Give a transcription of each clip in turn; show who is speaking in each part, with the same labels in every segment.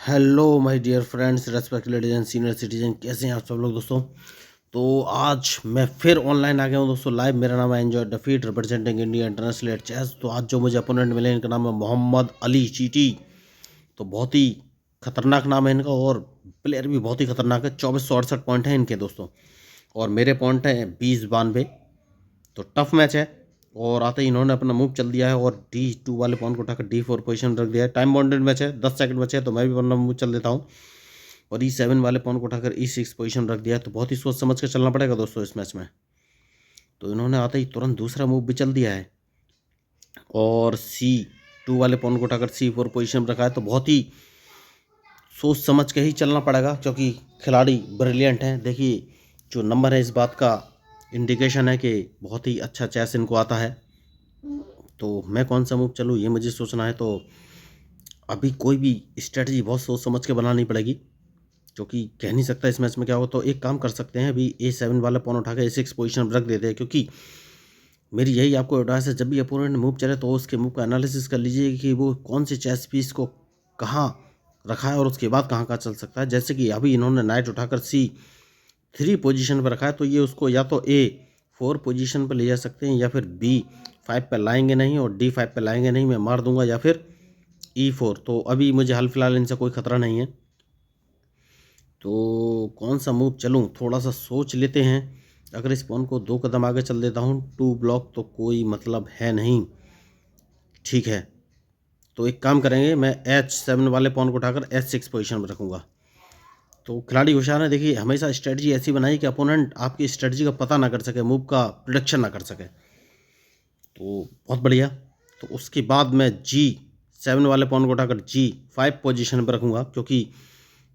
Speaker 1: Hello my dear friends, respect ladies and senior citizen, कैसे हैं आप सब लोग दोस्तों। तो आज मैं फिर ऑनलाइन आ गया हूं दोस्तों लाइव। मेरा नाम है एंजॉय डफीट, representing India international at chess. तो आज जो मुझे अपोनेंट मिले इनका नाम है मोहम्मद अली चीटी। तो बहुत ही खतरनाक नाम है इनका और प्लेयर भी बहुत ही खतरनाक है। 2468 पॉइंट हैं इनके दोस्तों और मेरे पॉइंट हैं 2092। तो टफ मैच है और आते ही इन्होंने अपना मूव चल दिया है और D2 वाले पॉन को उठाकर D4 पोजीशन रख दिया है। टाइम बाउंडेड मैच है, 10 सेकंड बचे हैं तो मैं भी अपना मूव चल देता हूँ और E7 वाले पॉन को उठाकर E6 पोजीशन रख दिया है। तो बहुत ही सोच समझ कर चलना पड़ेगा दोस्तों इस मैच में। तो इन्होंने आते ही तुरंत दूसरा मूव भी चल दिया है और C2 वाले पॉन को उठाकर C4 पोजीशन रखा है। तो बहुत ही सोच समझ के ही चलना पड़ेगा क्योंकि खिलाड़ी ब्रिलियंट हैं। देखिए जो नंबर है इस बात का इंडिकेशन है कि बहुत ही अच्छा चेस इनको आता है। तो मैं कौन सा मूव चलूँ ये मुझे सोचना है। तो अभी कोई भी स्ट्रेटजी बहुत सोच समझ के बनानी पड़ेगी क्योंकि कह नहीं सकता इस मैच में क्या होगा। तो एक काम कर सकते हैं, अभी A7 वाला पॉन उठा के A6 पोजीशन रख देते हैं क्योंकि मेरी यही आपको एडवाइस है, जब भी अपोनेंट मूव चले तो उसके मूव का एनालिसिस कर लीजिए कि वो कौन से चेस पीस को कहाँ रखा है और उसके बाद कहाँ कहाँ चल सकता है। जैसे कि अभी इन्होंने नाइट उठाकर C3 पोजीशन पर रखा है तो ये उसको या तो A4 पोजीशन पर ले जा सकते हैं या फिर B5 पर लाएंगे नहीं और D5 पर लाएंगे नहीं, मैं मार दूंगा, या फिर E4। तो अभी मुझे हाल फिलहाल इनसे कोई खतरा नहीं है। तो कौन सा मूव चलूँ थोड़ा सा सोच लेते हैं। अगर इस पॉन को 2 कदम आगे चल देता हूँ 2 ब्लॉक तो कोई मतलब है नहीं, ठीक है। तो एक काम करेंगे, मैं H7 वाले पॉन को उठाकर H6 पोजीशन में रखूँगा। तो खिलाड़ी होशियार है, देखिए हमेशा स्ट्रेटजी ऐसी बनाई कि अपोनेंट आपकी स्ट्रेटजी का पता ना कर सके, मूव का प्रिडिक्शन ना कर सके। तो बहुत बढ़िया। तो उसके बाद मैं G7 वाले पॉन को उठाकर G5 पोजीशन पर रखूँगा क्योंकि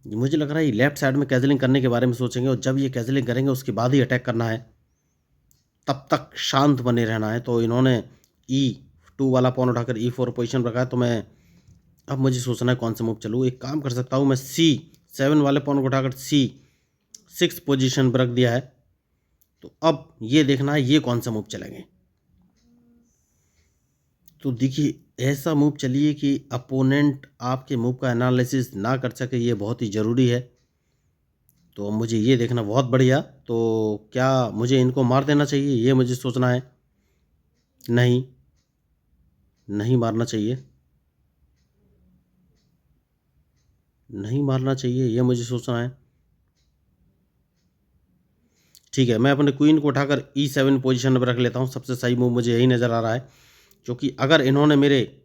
Speaker 1: मुझे लग रहा है ये लेफ्ट साइड में कैजलिंग करने के बारे में सोचेंगे और जब ये कैजलिंग करेंगे उसके बाद ही अटैक करना है, तब तक शांत बने रहना है। तो इन्होंने E2 वाला पॉन उठाकर E4 पोजीशन रखा है। तो मैं अब मुझे सोचना है कौन सा मूव चलूँ। एक काम कर सकता हूँ, मैं C7 वाले पॉन को उठाकर C6 पोजीशन पर रख दिया है। तो अब ये देखना है ये कौन सा मूव चलेंगे। तो देखिए ऐसा मूव चलिए कि अपोनेंट आपके मूव का एनालिसिस ना कर सके, ये बहुत ही ज़रूरी है। तो मुझे ये देखना बहुत बढ़िया। तो क्या मुझे इनको मार देना चाहिए ये मुझे सोचना है। नहीं, नहीं मारना चाहिए, नहीं मारना चाहिए ये मुझे सोचना है। ठीक है, मैं अपने क्वीन को उठाकर E7 पोजीशन पर रख लेता हूँ। सबसे सही मूव मुझे यही नज़र आ रहा है क्योंकि अगर इन्होंने मेरे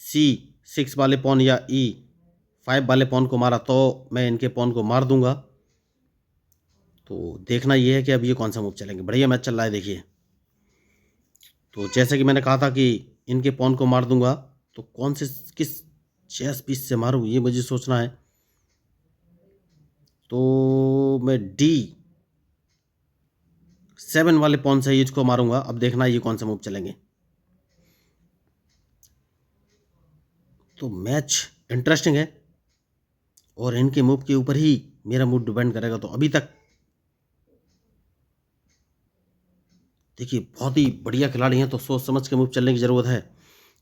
Speaker 1: C6 वाले पॉन या E5 वाले पॉन को मारा तो मैं इनके पॉन को मार दूंगा। तो देखना ये है कि अब ये कौन सा मूव चलेंगे। बढ़िया मैच चल रहा है देखिए। तो जैसे कि मैंने कहा था कि इनके पॉन को मार दूंगा, तो कौन से किस चेस पीस से मारूं ये मुझे सोचना है। तो मैं D7 वाले पॉन से इसको मारूंगा। अब देखना ये कौन सा मूव चलेंगे। तो मैच इंटरेस्टिंग है और इनके मूव के ऊपर ही मेरा मूड डिपेंड करेगा। तो अभी तक देखिए बहुत ही बढ़िया खिलाड़ी हैं तो सोच समझ के मूव चलने की ज़रूरत है।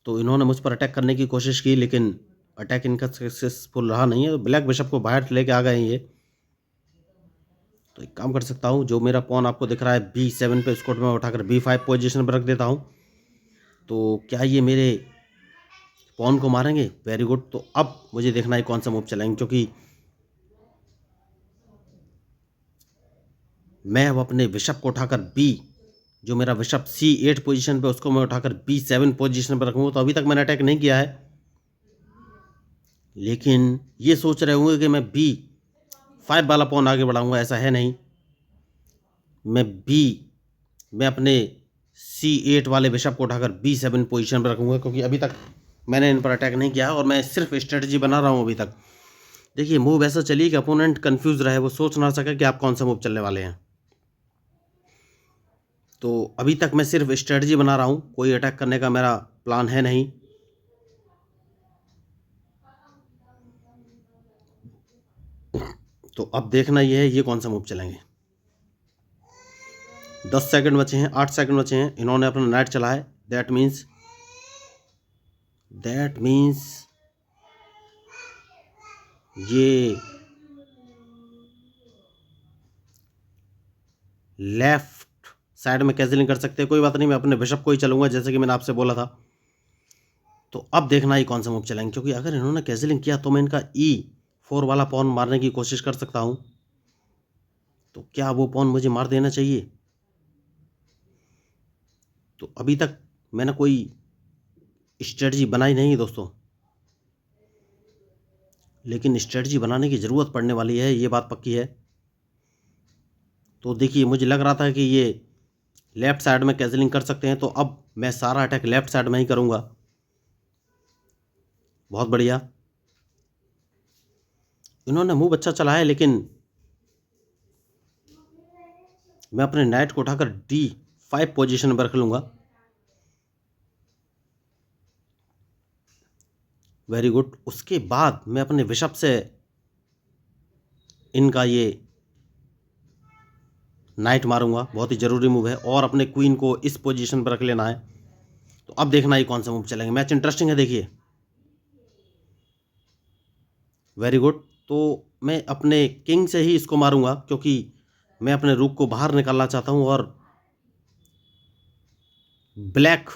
Speaker 1: तो इन्होंने मुझ पर अटैक करने की कोशिश की लेकिन अटैक इनका सक्सेसफुल रहा नहीं है। तो ब्लैक बिशप को बाहर लेके आ गए हैं ये। तो एक काम कर सकता हूँ, जो मेरा पॉन आपको दिख रहा है B7 पे, इसको मैं उठाकर B5 पोजीशन पर रख देता हूँ। तो क्या ये मेरे पॉन को मारेंगे? Very good. तो अब मुझे देखना है कौन सा मूव चलाएंगे क्योंकि मैं अब अपने बिशप को उठाकर जो मेरा बिशप C8 पोजीशन पे, उसको मैं उठाकर B7 पोजीशन पर रखूँगा। तो अभी तक मैंने अटैक नहीं किया है लेकिन ये सोच रहे होंगे कि मैं B5 वाला पॉन आगे बढ़ाऊंगा, ऐसा है नहीं। मैं अपने C8 वाले बिशप को उठाकर B7 पोजीशन पर रखूँगा क्योंकि अभी तक मैंने इन पर अटैक नहीं किया और मैं सिर्फ स्ट्रेटजी बना रहा हूँ अभी तक। देखिए मूव ऐसा चलिए कि अपोनेंट कंफ्यूज रहे, वो सोच ना सके कि आप कौन सा मूव चलने वाले हैं। तो अभी तक मैं सिर्फ स्ट्रेटजी बना रहा हूँ, कोई अटैक करने का मेरा प्लान है नहीं। तो अब देखना ये है ये कौन सा मूव चलेंगे। 10 सेकंड बचे हैं, 8 सेकंड बचे हैं। इन्होंने अपना नाइट चला है। दैट मीन्स ये लेफ्ट साइड में कैंसिलिंग कर सकते हैं, कोई बात नहीं, मैं अपने बिशप को ही चलूंगा जैसे कि मैंने आपसे बोला था। तो अब देखना ही कौन सा मूव चलेंगे, क्योंकि अगर इन्होंने कैंसिलिंग किया तो मैं इनका E4 वाला पॉन मारने की कोशिश कर सकता हूं। तो क्या वो पॉन मुझे मार देना चाहिए? तो अभी तक मैंने कोई स्ट्रेटजी बनाई नहीं दोस्तों, लेकिन स्ट्रेटजी बनाने की ज़रूरत पड़ने वाली है, ये बात पक्की है। तो देखिए, मुझे लग रहा था कि ये लेफ्ट साइड में कैंसिलिंग कर सकते हैं, तो अब मैं सारा अटैक लेफ्ट साइड में ही करूंगा। बहुत बढ़िया, इन्होंने मूव अच्छा चला है, लेकिन मैं अपने नाइट को उठाकर D5 पोजीशन पर रख लूंगा। Very good. उसके बाद मैं अपने बिशप से इनका ये नाइट मारूंगा, बहुत ही ज़रूरी मूव है, और अपने क्वीन को इस पोजीशन पर रख लेना है। तो अब देखना ही कौन सा मूव चलेंगे, मैच इंटरेस्टिंग है, देखिए। Very good. तो मैं अपने किंग से ही इसको मारूंगा, क्योंकि मैं अपने रूक को बाहर निकालना चाहता हूं, और ब्लैक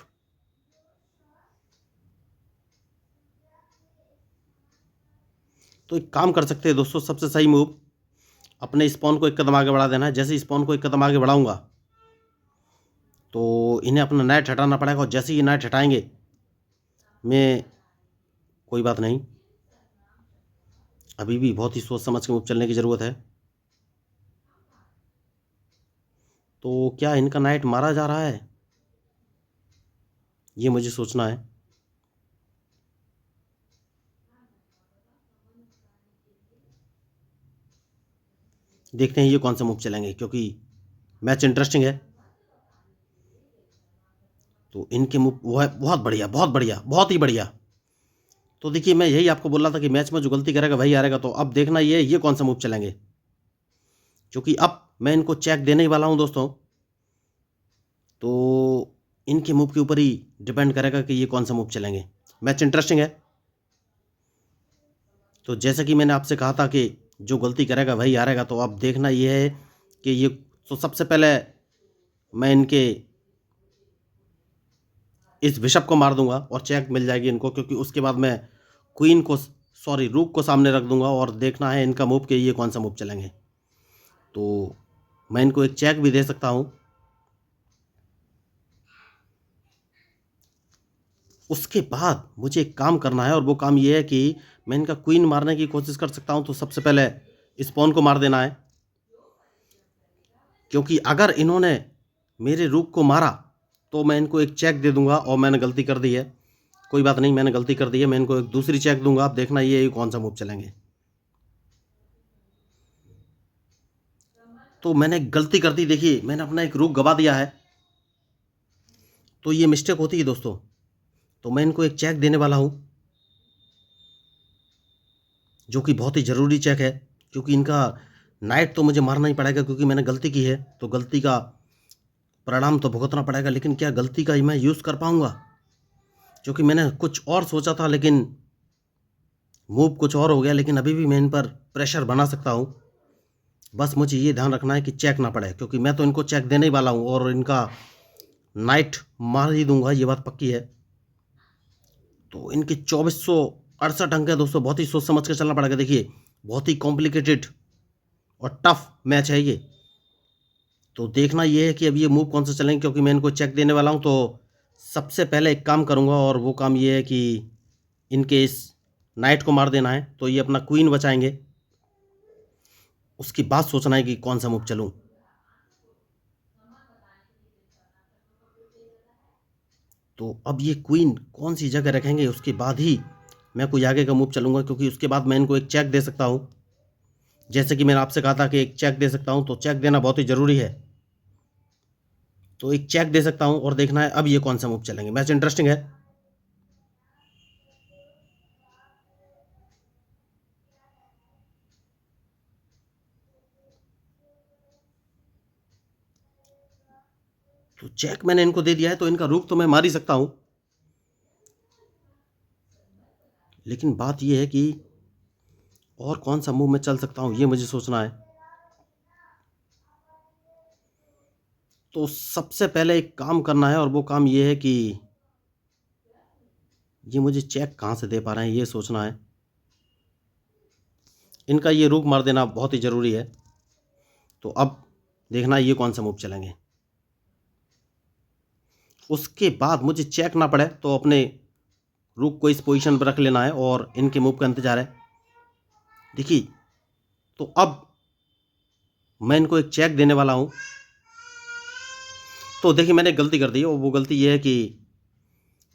Speaker 1: तो एक काम कर सकते हैं दोस्तों, सबसे सही मूव अपने स्पॉन को एक कदम आगे बढ़ा देना है। जैसे स्पॉन को एक कदम आगे बढ़ाऊंगा तो इन्हें अपना नाइट हटाना पड़ेगा, और जैसे ही नाइट हटाएंगे मैं, कोई बात नहीं, अभी भी बहुत ही सोच समझ के मूव चलने की ज़रूरत है। तो क्या इनका नाइट मारा जा रहा है, ये मुझे सोचना है। देखते हैं ये कौन सा मूव चलेंगे, क्योंकि मैच इंटरेस्टिंग है। तो इनके मूव वो है, बहुत बढ़िया, बहुत बढ़िया, बहुत ही बढ़िया। तो देखिए, मैं यही आपको बोल रहा था कि मैच में जो गलती करेगा वही हारेगा। तो अब देखना ये कौन सा मूव चलेंगे, क्योंकि अब मैं इनको चेक देने ही वाला हूं दोस्तों। तो इनके मूव के ऊपर ही डिपेंड करेगा कि ये कौन सा मूव चलेंगे। मैच इंटरेस्टिंग है। तो जैसे कि मैंने आपसे कहा था कि जो गलती करेगा वही हारेगा, तो अब देखना ये है कि ये, तो सबसे पहले मैं इनके इस बिशप को मार दूंगा और चेक मिल जाएगी इनको, क्योंकि उसके बाद मैं क्वीन को, सॉरी, रूक को सामने रख दूंगा, और देखना है इनका मूव के ये कौन सा मूव चलेंगे। तो मैं इनको एक चेक भी दे सकता हूं। उसके बाद मुझे एक काम करना है, और वो काम ये है कि मैं इनका क्वीन मारने की कोशिश कर सकता हूं। तो सबसे पहले इस पॉन को मार देना है, क्योंकि अगर इन्होंने मेरे रूक को मारा तो मैं इनको एक चेक दे दूंगा, और मैंने गलती कर दी है। कोई बात नहीं, मैंने गलती कर दी है, मैं इनको एक दूसरी चेक दूंगा। आप देखना ये कौन सा मूव चलेंगे। तो मैंने गलती कर दी, देखिए मैंने अपना एक रूक गवा दिया है। तो ये मिस्टेक होती है दोस्तों। तो मैं इनको एक चेक देने वाला हूं, जो कि बहुत ही ज़रूरी चेक है, क्योंकि इनका नाइट तो मुझे मारना ही पड़ेगा, क्योंकि मैंने गलती की है। तो गलती का परिणाम तो भुगतना पड़ेगा, लेकिन क्या गलती का ही मैं यूज़ कर पाऊंगा? क्योंकि मैंने कुछ और सोचा था, लेकिन मूव कुछ और हो गया। लेकिन अभी भी मैं इन पर प्रेशर बना सकता हूँ। बस मुझे ये ध्यान रखना है कि चेक ना पड़े, क्योंकि मैं तो इनको चेक देने ही वाला हूँ, और इनका नाइट मार ही दूंगा, ये बात पक्की है। तो इनके 2468 अंक है दोस्तों, बहुत ही सोच समझ कर चलना पड़ेगा। देखिए, बहुत ही कॉम्प्लिकेटेड और टफ मैच है ये। तो देखना ये है कि अब ये मूव कौन सा चलेंगे, क्योंकि मैं इनको चेक देने वाला हूँ। तो सबसे पहले एक काम करूँगा, और वो काम ये है कि इनके इस नाइट को मार देना है, तो ये अपना क्वीन बचाएंगे। उसकी बात सोचना है कि कौन सा मूव चलूँ। तो अब ये क्वीन कौन सी जगह रखेंगे, उसके बाद ही मैं कोई आगे का मूव चलूँगा, क्योंकि उसके बाद मैं इनको एक चेक दे सकता हूँ। जैसे कि मैंने आपसे कहा था कि एक चेक दे सकता हूँ, तो चेक देना बहुत ही ज़रूरी है। तो एक चेक दे सकता हूँ, और देखना है अब ये कौन सा मूव चलेंगे। मैच इंटरेस्टिंग है। तो चेक मैंने इनको दे दिया है, तो इनका रूक तो मैं मार ही सकता हूँ। लेकिन बात यह है कि और कौन सा मूव मैं चल सकता हूँ ये मुझे सोचना है। तो सबसे पहले एक काम करना है और वो काम ये है कि ये मुझे चेक कहाँ से दे पा रहे हैं ये सोचना है। इनका ये रुख मार देना बहुत ही ज़रूरी है। तो अब देखना है ये कौन सा मूव चलेंगे। उसके बाद मुझे चेक ना पड़े तो अपने रुख को इस पोजीशन पर रख लेना है और इनके मूव का इंतजार है। देखिए, तो अब मैं इनको एक चेक देने वाला हूँ। तो देखिए, मैंने गलती कर दी और वो गलती ये है कि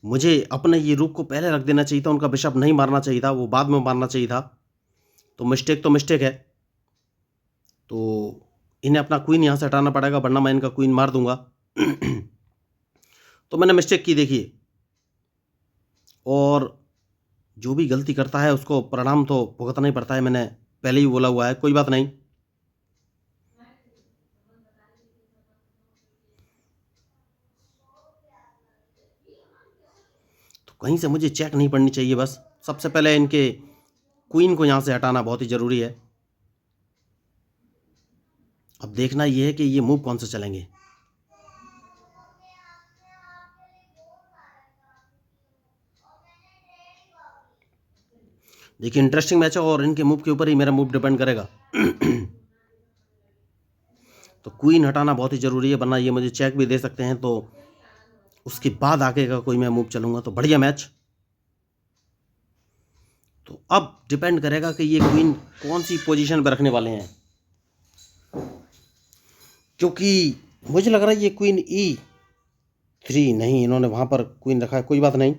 Speaker 1: मुझे अपने ये रुख को पहले रख देना चाहिए था। उनका बिशप नहीं मारना चाहिए था, वो बाद में मारना चाहिए था। तो मिस्टेक है। तो इन्हें अपना क्वीन यहाँ से हटाना पड़ेगा, वरना मैं इनका क्वीन मार दूंगा। तो मैंने मिस्टेक की देखिए, और जो भी गलती करता है उसको परिणाम तो भुगतना ही पड़ता है। मैंने पहले ही बोला हुआ है, कोई बात नहीं। तो कहीं से मुझे चेक नहीं पड़नी चाहिए। बस सबसे पहले इनके क्वीन को यहाँ से हटाना बहुत ही ज़रूरी है। अब देखना ये है कि ये मूव कौन सा चलेंगे। देखिए, इंटरेस्टिंग मैच है और इनके मूव के ऊपर ही मेरा मूव डिपेंड करेगा। तो क्वीन हटाना बहुत ही ज़रूरी है, वरना ये मुझे चेक भी दे सकते हैं। तो उसके बाद आगे का कोई मैं मूव चलूँगा। तो बढ़िया मैच। तो अब डिपेंड करेगा कि ये क्वीन कौन सी पोजीशन पर रखने वाले हैं, क्योंकि मुझे लग रहा है ये क्वीन E3 नहीं, इन्होंने वहाँ पर क्वीन रखा है। कोई बात नहीं,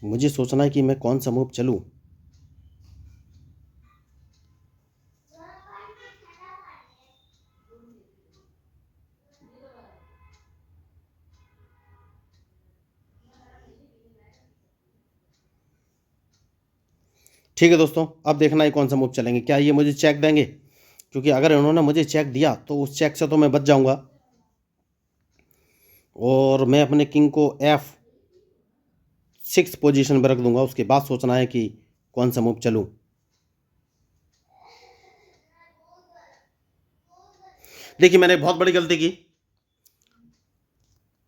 Speaker 1: मुझे सोचना है कि मैं कौन सा मूव चलूँ। ठीक है दोस्तों, अब देखना है कौन सा मूव चलेंगे। क्या ये मुझे चेक देंगे? क्योंकि अगर इन्होंने मुझे चेक दिया तो उस चेक से तो मैं बच जाऊंगा और मैं अपने किंग को F6 पोजीशन पर रख दूंगा। उसके बाद सोचना है कि कौन सा मूव चलूं। देखिए, मैंने बहुत बड़ी गलती की।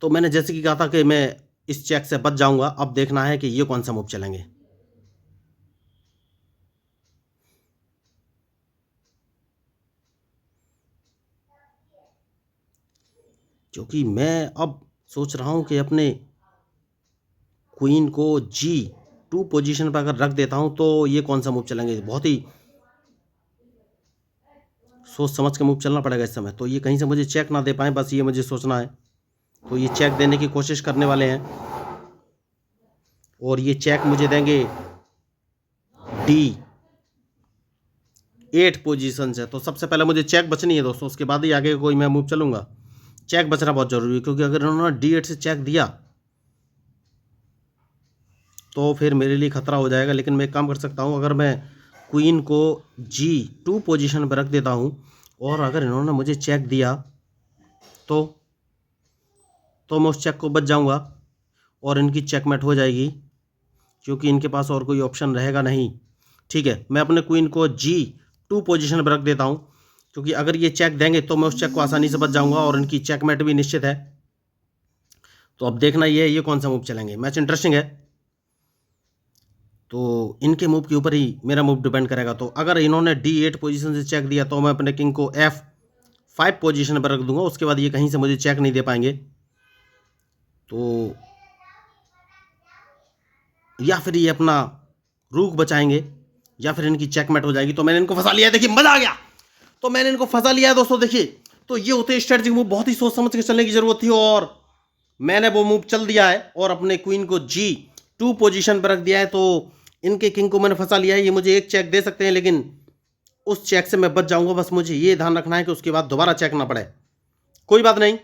Speaker 1: तो मैंने जैसे कि कहा था कि मैं इस चेक से बच जाऊंगा। अब देखना है कि ये कौन सा मूव चलेंगे। क्योंकि मैं अब सोच रहा हूं कि अपने क्वीन को G2 पोजीशन पर अगर रख देता हूं तो ये कौन सा मूव चलेंगे। बहुत ही सोच समझ के मूव चलना पड़ेगा इस समय। तो ये कहीं से मुझे चेक ना दे पाए, बस ये मुझे सोचना है। तो ये चेक देने की कोशिश करने वाले हैं और ये चेक मुझे देंगे D8 पोजीशन से। तो सबसे पहले मुझे चेक बचनी है दोस्तों, उसके बाद ही आगे कोई मैं मूव चलूंगा। चेक बचना बहुत जरूरी है, क्योंकि अगर इन्होंने D8 से चेक दिया तो फिर मेरे लिए खतरा हो जाएगा। लेकिन मैं एक काम कर सकता हूँ, अगर मैं क्वीन को G2 पोजीशन पर रख देता हूँ और अगर इन्होंने मुझे चेक दिया तो मैं उस चेक को बच जाऊँगा और इनकी चेकमेट हो जाएगी, क्योंकि इनके पास और कोई ऑप्शन रहेगा नहीं। ठीक है, मैं अपने क्वीन को G2 पोजीशन पर रख देता हूँ, क्योंकि अगर ये चेक देंगे तो मैं उस चेक को आसानी से बच जाऊँगा और इनकी चेकमेट भी निश्चित है। तो अब देखना ये कौन सा मूव चलेंगे। मैच इंटरेस्टिंग है, तो इनके मूव के ऊपर ही मेरा मूव डिपेंड करेगा। तो अगर इन्होंने D8 पोजीशन से चेक दिया तो मैं अपने किंग को F5 पोजीशन पर रख दूंगा। उसके बाद ये कहीं से मुझे चेक नहीं दे पाएंगे। तो या फिर ये अपना रूख बचाएंगे या फिर इनकी चेकमेट हो जाएगी। तो मैंने इनको फंसा लिया है। देखिए, मजा आ गया। तो मैंने इनको फंसा लिया है दोस्तों। देखिए, तो ये होते स्ट्रेटजिक मूव, बहुत ही सोच समझ के चलने की जरूरत थी और मैंने वो मूव चल दिया है और अपने क्वीन को G2 पोजीशन पर रख दिया है। तो इनके किंग को मैंने फंसा लिया है। ये मुझे एक चेक दे सकते हैं, लेकिन उस चेक से मैं बच जाऊंगा। बस मुझे ये ध्यान रखना है कि उसके बाद दोबारा चेक ना पड़े। कोई बात नहीं,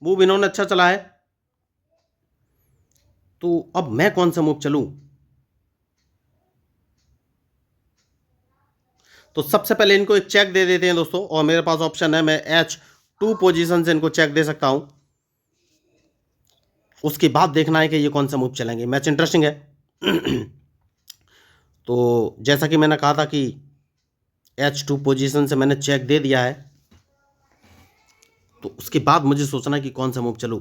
Speaker 1: मूव इन्होंने अच्छा चला है। तो अब मैं कौन सा मूव चलूं। तो सबसे पहले इनको एक चेक दे देते हैं दोस्तों, और मेरे पास ऑप्शन है, मैं H2 पोजीशन से इनको चेक दे सकता हूं। उसके बाद देखना है कि ये कौन सा मूव चलेंगे। मैच इंटरेस्टिंग है। तो जैसा कि मैंने कहा था कि H2 पोजीशन से मैंने चेक दे दिया है, तो उसके बाद मुझे सोचना है कि कौन सा मूव चलूँ।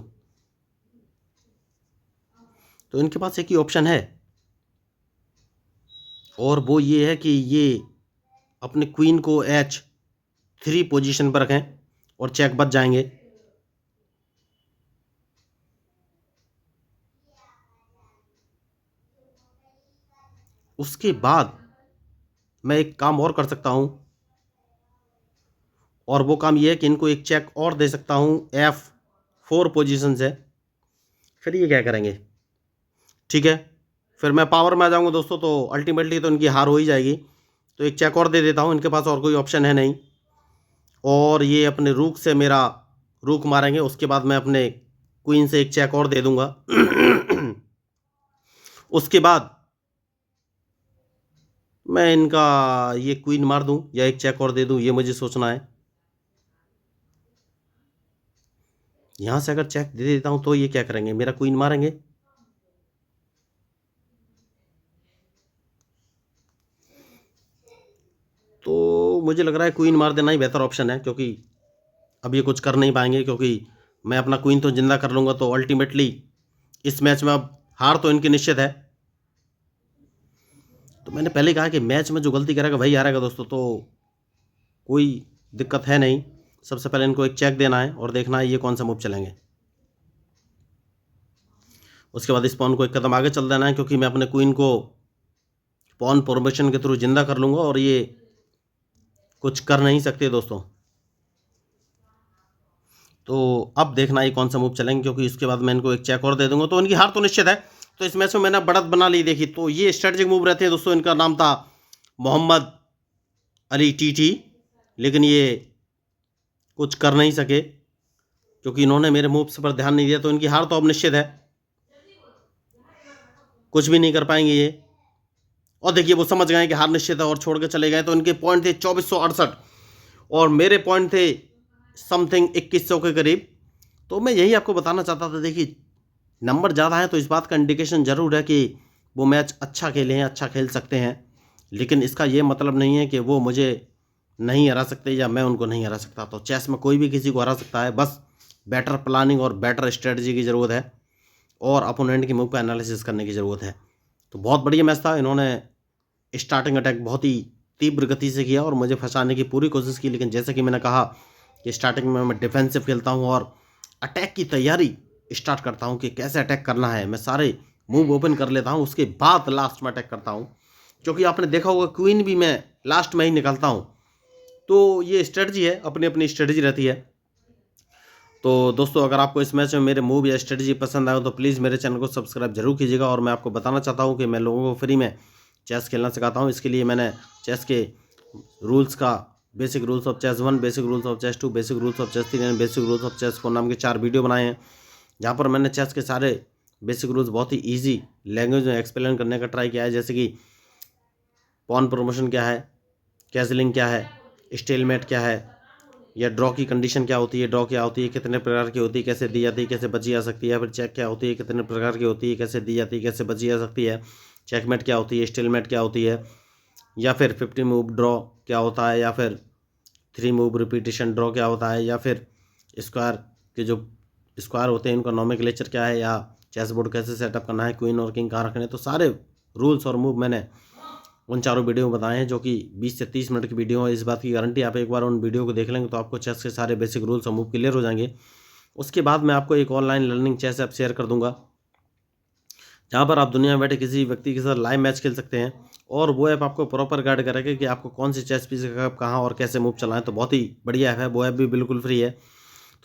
Speaker 1: तो इनके पास एक ही ऑप्शन है, और वो ये है कि ये अपने क्वीन को H3 पोजीशन पर रखें और चेक बच जाएंगे। उसके बाद मैं एक काम और कर सकता हूँ, और वो काम ये है कि इनको एक चेक और दे सकता हूँ F4 पोजीशन से। फिर ये क्या करेंगे, ठीक है, फिर मैं पावर में आ जाऊँगा दोस्तों, तो अल्टीमेटली तो इनकी हार हो ही जाएगी। तो एक चेक और दे देता हूँ, इनके पास और कोई ऑप्शन है नहीं, और ये अपने रूक से मेरा रूक मारेंगे। उसके बाद मैं अपने क्वीन से एक चेक और दे दूंगा। उसके बाद मैं इनका ये क्वीन मार दूं या एक चेक और दे दूं, ये मुझे सोचना है। यहां से अगर चेक दे देता हूं तो ये क्या करेंगे, मेरा क्वीन मारेंगे। तो मुझे लग रहा है क्वीन मार देना ही बेहतर ऑप्शन है, क्योंकि अब ये कुछ कर नहीं पाएंगे, क्योंकि मैं अपना क्वीन तो जिंदा कर लूंगा। तो अल्टीमेटली इस मैच में अब हार तो इनकी निश्चित है। तो मैंने पहले कहा कि मैच में जो गलती करेगा वही हारेगा दोस्तों, तो कोई दिक्कत है नहीं। सबसे पहले इनको एक चेक देना है और देखना है ये कौन सा मूव चलेंगे। उसके बाद इस पॉन को एक कदम आगे चल देना है, क्योंकि मैं अपने क्वीन को पॉन फॉर्मेशन के थ्रू जिंदा कर लूंगा और ये कुछ कर नहीं सकते दोस्तों। तो अब देखना है कौन सा मूव चलेंगे, क्योंकि इसके बाद मैं इनको एक चेक और दे दूंगा, तो इनकी हार तो निश्चित है। तो इस मैच में मैंने बढ़त बना ली। देखी, तो ये स्ट्रेटेजिक मूव रहते हैं दोस्तों। इनका नाम था मोहम्मद अली टीटी, लेकिन ये कुछ कर नहीं सके, क्योंकि इन्होंने मेरे मूव्स पर ध्यान नहीं दिया। तो इनकी हार तो अब निश्चित है, कुछ भी नहीं कर पाएंगे ये। और देखिए, वो समझ गए कि हार निश्चित है और छोड़ के चले गए। तो इनके पॉइंट थे 2468 और मेरे पॉइंट थे समथिंग 2100 के करीब। तो मैं यही आपको बताना चाहता था। देखिए, नंबर ज़्यादा है तो इस बात का इंडिकेशन ज़रूर है कि वो मैच अच्छा खेले हैं, अच्छा खेल सकते हैं, लेकिन इसका ये मतलब नहीं है कि वो मुझे नहीं हरा सकते या मैं उनको नहीं हरा सकता। तो चेस में कोई भी किसी को हरा सकता है, बस बेटर प्लानिंग और बेटर स्ट्रेटजी की ज़रूरत है, और अपोनेंट के मूव का एनालिसिस करने की ज़रूरत है। तो बहुत बढ़िया मैच था। इन्होंने स्टार्टिंग अटैक बहुत ही तीव्र गति से किया और मुझे फंसाने की पूरी कोशिश की, लेकिन जैसे कि मैंने कहा कि स्टार्टिंग में मैं डिफेंसिव खेलता हूँ और अटैक की तैयारी स्टार्ट करता हूँ कि कैसे अटैक करना है। मैं सारे मूव ओपन कर लेता हूँ, उसके बाद लास्ट में अटैक करता हूँ, क्योंकि आपने देखा होगा क्वीन भी मैं लास्ट में ही निकालता हूँ। तो ये स्ट्रेटजी है, अपनी अपनी स्ट्रेटजी रहती है। तो दोस्तों, अगर आपको इस मैच में मेरे मूव या स्ट्रेटजी पसंद आए तो प्लीज़ मेरे चैनल को सब्सक्राइब जरूर कीजिएगा। और मैं आपको बताना चाहता हूँ कि मैं लोगों को फ्री में चेस खेलना सिखाता हूँ। इसके लिए मैंने चेस के रूल्स का basic rules of chess 1, basic rules of chess 2, basic rules of chess 3 and basic rules of chess 4 नाम के 4 वीडियो बनाए हैं, जहाँ पर मैंने चेस के सारे बेसिक रूल्स बहुत ही ईजी लैंग्वेज में एक्सप्लेन करने का ट्राई किया है। जैसे कि पॉन प्रमोशन क्या है, कैसलिंग क्या है, स्टेलमेट क्या है, या ड्रॉ की कंडीशन क्या होती है, ड्रॉ क्या होती है, कितने प्रकार की होती है, कैसे दी जाती है, कैसे बची जा सकती है, फिर चेक क्या होती है, कितने प्रकार की होती है, कैसे दी जाती है, कैसे बची जा सकती है, चेकमेट क्या होती है, स्टेलमेट क्या होती है, या फिर 50 मूव ड्रॉ क्या होता है, या फिर 3 मूव रिपीटेशन ड्रॉ क्या होता है, या फिर स्क्वायर के जो स्क्वायर होते हैं उनका नॉमेनक्लेचर क्या है, या चेस बोर्ड कैसे सेटअप करना है, क्वीन और किंग कहाँ रखने। तो सारे रूल्स और मूव मैंने उन चारों वीडियो में बताए हैं, जो कि 20 से 30 मिनट की वीडियो है। इस बात की गारंटी, आप एक बार उन वीडियो को देख लेंगे तो आपको चेस के सारे बेसिक रूल्स और मूव क्लियर हो जाएंगे। उसके बाद मैं आपको एक online learning chess app share कर दूंगा, जहाँ पर आप दुनिया में बैठे किसी व्यक्ति के साथ लाइव मैच खेल सकते हैं, और वो ऐप आपको प्रॉपर गाइड करेगा कि आपको कौन सी चेस पीस कब कहाँ और कैसे मूव चलाएं। तो बहुत ही बढ़िया ऐप है, वो ऐप भी बिल्कुल फ्री है।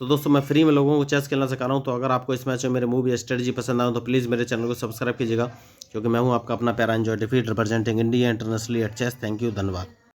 Speaker 1: तो दोस्तों, मैं फ्री में लोगों को चेस खेलना सिखा रहा हूँ। तो अगर आपको इस मैच में मेरे मूव या स्ट्रेटजी पसंद आए तो प्लीज़ मेरे चैनल को सब्सक्राइब कीजिएगा, क्योंकि मैं हूँ आपका अपना प्यारा एंजॉय डिफीट representing India internationally at chess. Thank you, धन्यवाद।